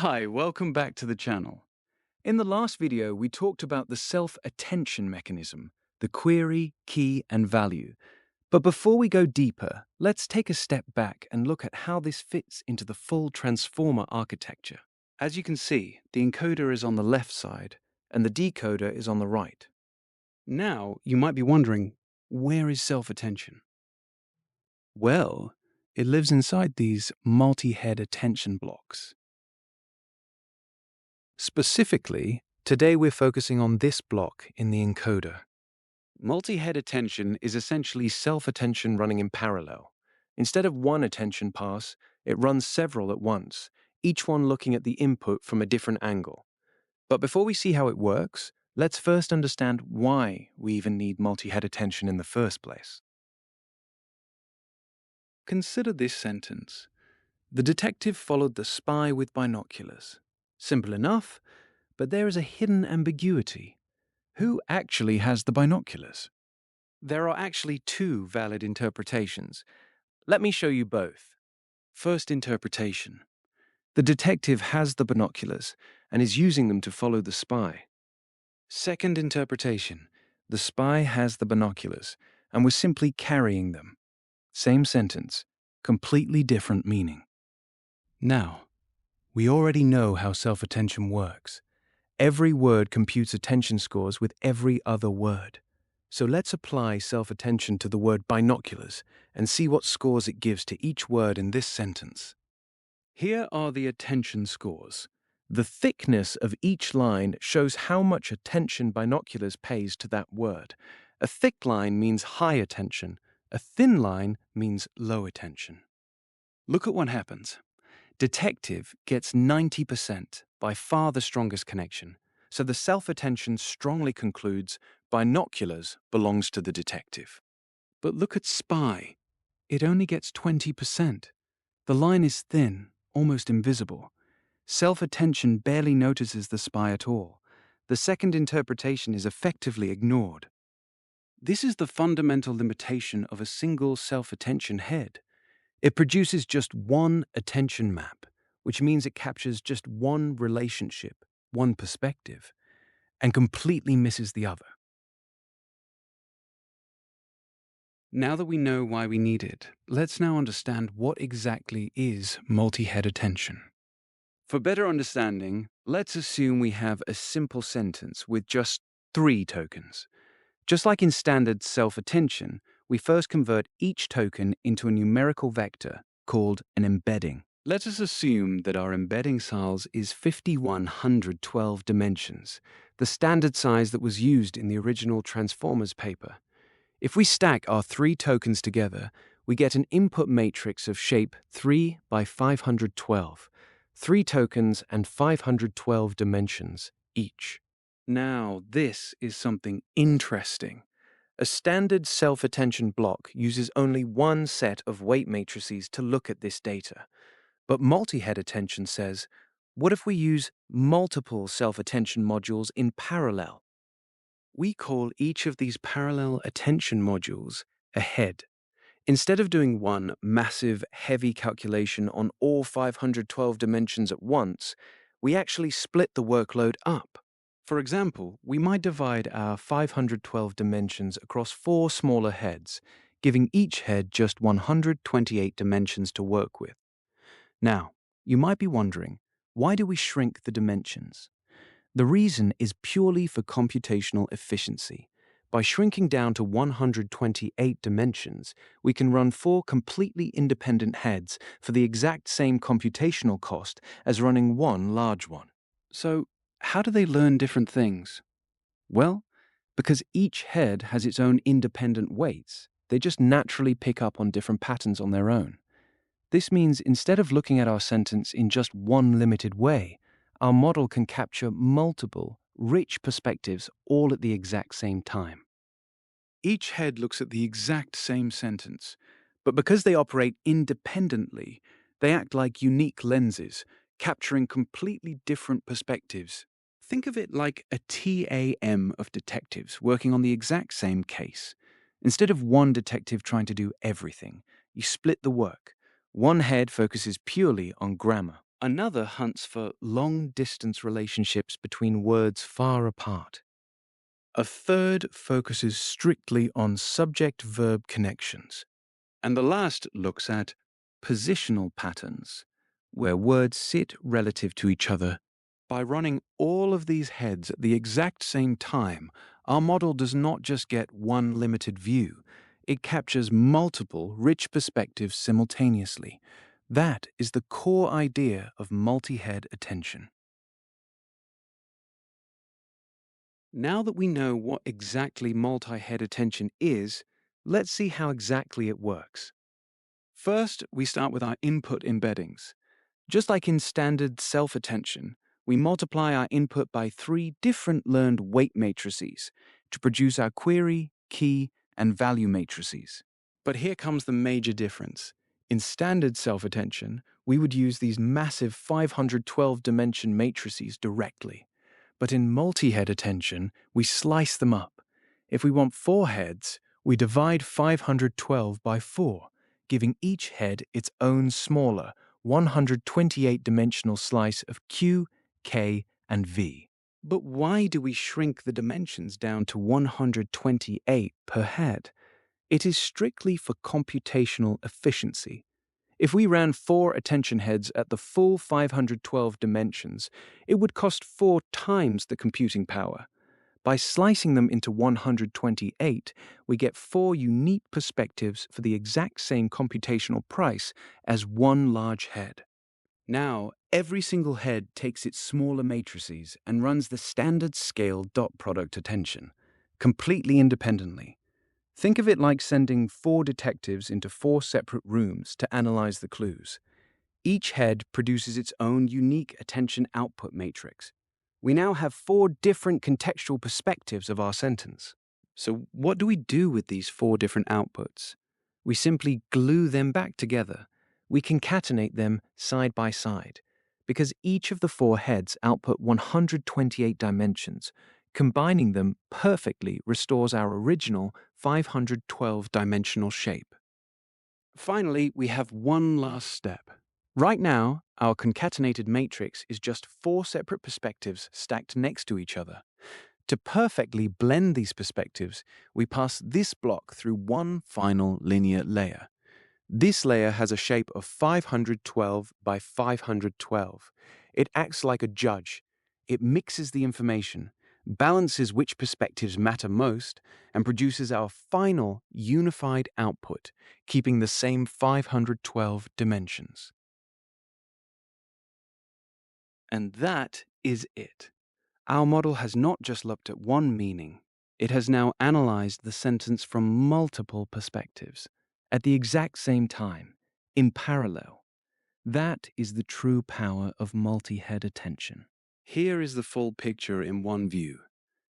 Hi, welcome back to the channel. In the last video, we talked about the self-attention mechanism, the query, key, and value. But before we go deeper, let's take a step back and look at how this fits into the full transformer architecture. As you can see, the encoder is on the left side, and the decoder is on the right. Now, you might be wondering, where is self-attention? Well, it lives inside these multi-head attention blocks. Specifically, today we're focusing on this block in the encoder. Multi-head attention is essentially self-attention running in parallel. Instead of one attention pass, it runs several at once, each one looking at the input from a different angle. But before we see how it works, let's first understand why we even need multi-head attention in the first place. Consider this sentence. The detective followed the spy with binoculars. Simple enough, but there is a hidden ambiguity. Who actually has the binoculars? There are actually two valid interpretations. Let me show you both. First interpretation. The detective has the binoculars and is using them to follow the spy. Second interpretation. The spy has the binoculars and was simply carrying them. Same sentence, completely different meaning. Now, we already know how self-attention works. Every word computes attention scores with every other word. So let's apply self-attention to the word binoculars and see what scores it gives to each word in this sentence. Here are the attention scores. The thickness of each line shows how much attention binoculars pays to that word. A thick line means high attention. A thin line means low attention. Look at what happens. Detective gets 90%, by far the strongest connection. So the self-attention strongly concludes binoculars belongs to the detective. But look at spy. It only gets 20%. The line is thin, almost invisible. Self-attention barely notices the spy at all. The second interpretation is effectively ignored. This is the fundamental limitation of a single self-attention head. It produces just one attention map, which means it captures just one relationship, one perspective, and completely misses the other. Now that we know why we need it, let's now understand what exactly is multi-head attention. For better understanding, let's assume we have a simple sentence with just 3 tokens. Just like in standard self-attention, we first convert each token into a numerical vector called an embedding. Let us assume that our embedding size is 5112 dimensions, the standard size that was used in the original Transformers paper. If we stack our 3 tokens together, we get an input matrix of shape 3 by 512, 3 tokens and 512 dimensions each. Now, this is something interesting. A standard self-attention block uses only one set of weight matrices to look at this data. But multi-head attention says, what if we use multiple self-attention modules in parallel? We call each of these parallel attention modules a head. Instead of doing one massive, heavy calculation on all 512 dimensions at once, we actually split the workload up. For example, we might divide our 512 dimensions across 4 smaller heads, giving each head just 128 dimensions to work with. Now, you might be wondering, why do we shrink the dimensions? The reason is purely for computational efficiency. By shrinking down to 128 dimensions, we can run 4 completely independent heads for the exact same computational cost as running one large one. So, how do they learn different things? Well, because each head has its own independent weights, they just naturally pick up on different patterns on their own. This means instead of looking at our sentence in just one limited way, our model can capture multiple, rich perspectives all at the exact same time. Each head looks at the exact same sentence, but because they operate independently, they act like unique lenses, capturing completely different perspectives. Think of it like a TAM of detectives working on the exact same case. Instead of one detective trying to do everything, you split the work. One head focuses purely on grammar, Another hunts for long-distance relationships between words far apart. A third focuses strictly on subject-verb connections. And the last looks at positional patterns, where words sit relative to each other. By running all of these heads at the exact same time, our model does not just get one limited view, it captures multiple rich perspectives simultaneously. That is the core idea of multi-head attention. Now that we know what exactly multi-head attention is, let's see how exactly it works. First, we start with our input embeddings. Just like in standard self-attention, we multiply our input by 3 different learned weight matrices to produce our query, key, and value matrices. But here comes the major difference. In standard self-attention, we would use these massive 512-dimension matrices directly. But in multi-head attention, we slice them up. If we want 4 heads, we divide 512 by 4, giving each head its own smaller, 128-dimensional slice of Q, K, and V. But why do we shrink the dimensions down to 128 per head? It is strictly for computational efficiency. If we ran 4 attention heads at the full 512 dimensions, it would cost 4 times the computing power. By slicing them into 128, we get 4 unique perspectives for the exact same computational price as one large head. Now, every single head takes its smaller matrices and runs the standard scale dot product attention, completely independently. Think of it like sending 4 detectives into 4 separate rooms to analyze the clues. Each head produces its own unique attention output matrix. We now have 4 different contextual perspectives of our sentence. So what do we do with these 4 different outputs? We simply glue them back together. We concatenate them side by side, because each of the 4 heads output 128 dimensions. Combining them perfectly restores our original 512-dimensional shape. Finally, we have one last step. Right now, our concatenated matrix is just 4 separate perspectives stacked next to each other. To perfectly blend these perspectives, we pass this block through one final linear layer. This layer has a shape of 512 by 512. It acts like a judge. It mixes the information, balances which perspectives matter most, and produces our final unified output, keeping the same 512 dimensions. And that is it. Our model has not just looked at one meaning, it has now analyzed the sentence from multiple perspectives, at the exact same time, in parallel. That is the true power of multi-head attention. Here is the full picture in one view.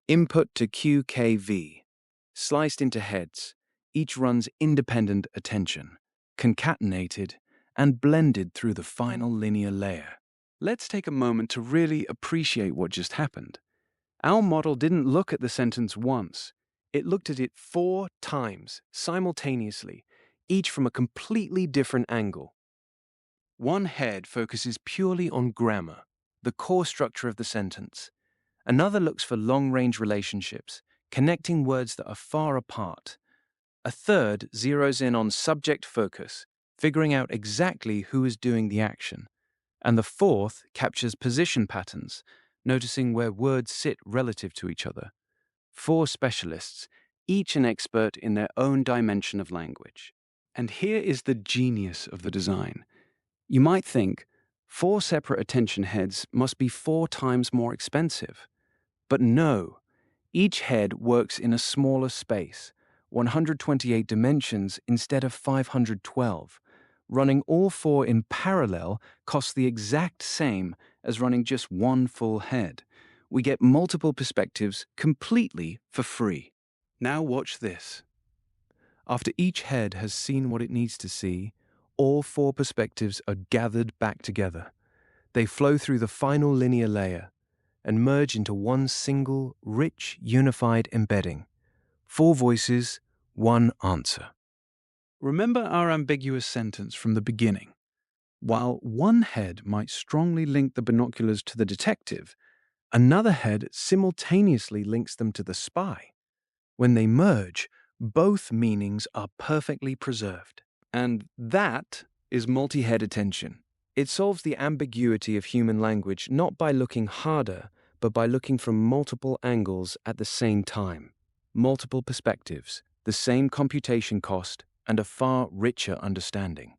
Input to QKV, sliced into heads, each runs independent attention, concatenated, and blended through the final linear layer. Let's take a moment to really appreciate what just happened. Our model didn't look at the sentence once. It looked at it 4 times, simultaneously, each from a completely different angle. One head focuses purely on grammar, the core structure of the sentence. Another looks for long-range relationships, connecting words that are far apart. A third zeroes in on subject focus, figuring out exactly who is doing the action. And the fourth captures position patterns, noticing where words sit relative to each other. 4 specialists, each an expert in their own dimension of language. And here is the genius of the design. You might think 4 separate attention heads must be 4 times more expensive. But no, each head works in a smaller space, 128 dimensions instead of 512. Running all 4 in parallel costs the exact same as running just one full head. We get multiple perspectives completely for free. Now watch this. After each head has seen what it needs to see, all 4 perspectives are gathered back together. They flow through the final linear layer and merge into one single, rich, unified embedding. 4 voices, 1 answer. Remember our ambiguous sentence from the beginning. While one head might strongly link the binoculars to the detective, another head simultaneously links them to the spy. When they merge, both meanings are perfectly preserved. And that is multi-head attention. It solves the ambiguity of human language not by looking harder, but by looking from multiple angles at the same time. Multiple perspectives, the same computation cost, and a far richer understanding.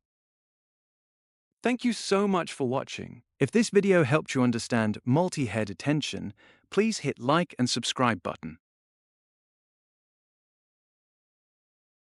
Thank you so much for watching. If this video helped you understand multi-head attention, please hit like and subscribe button.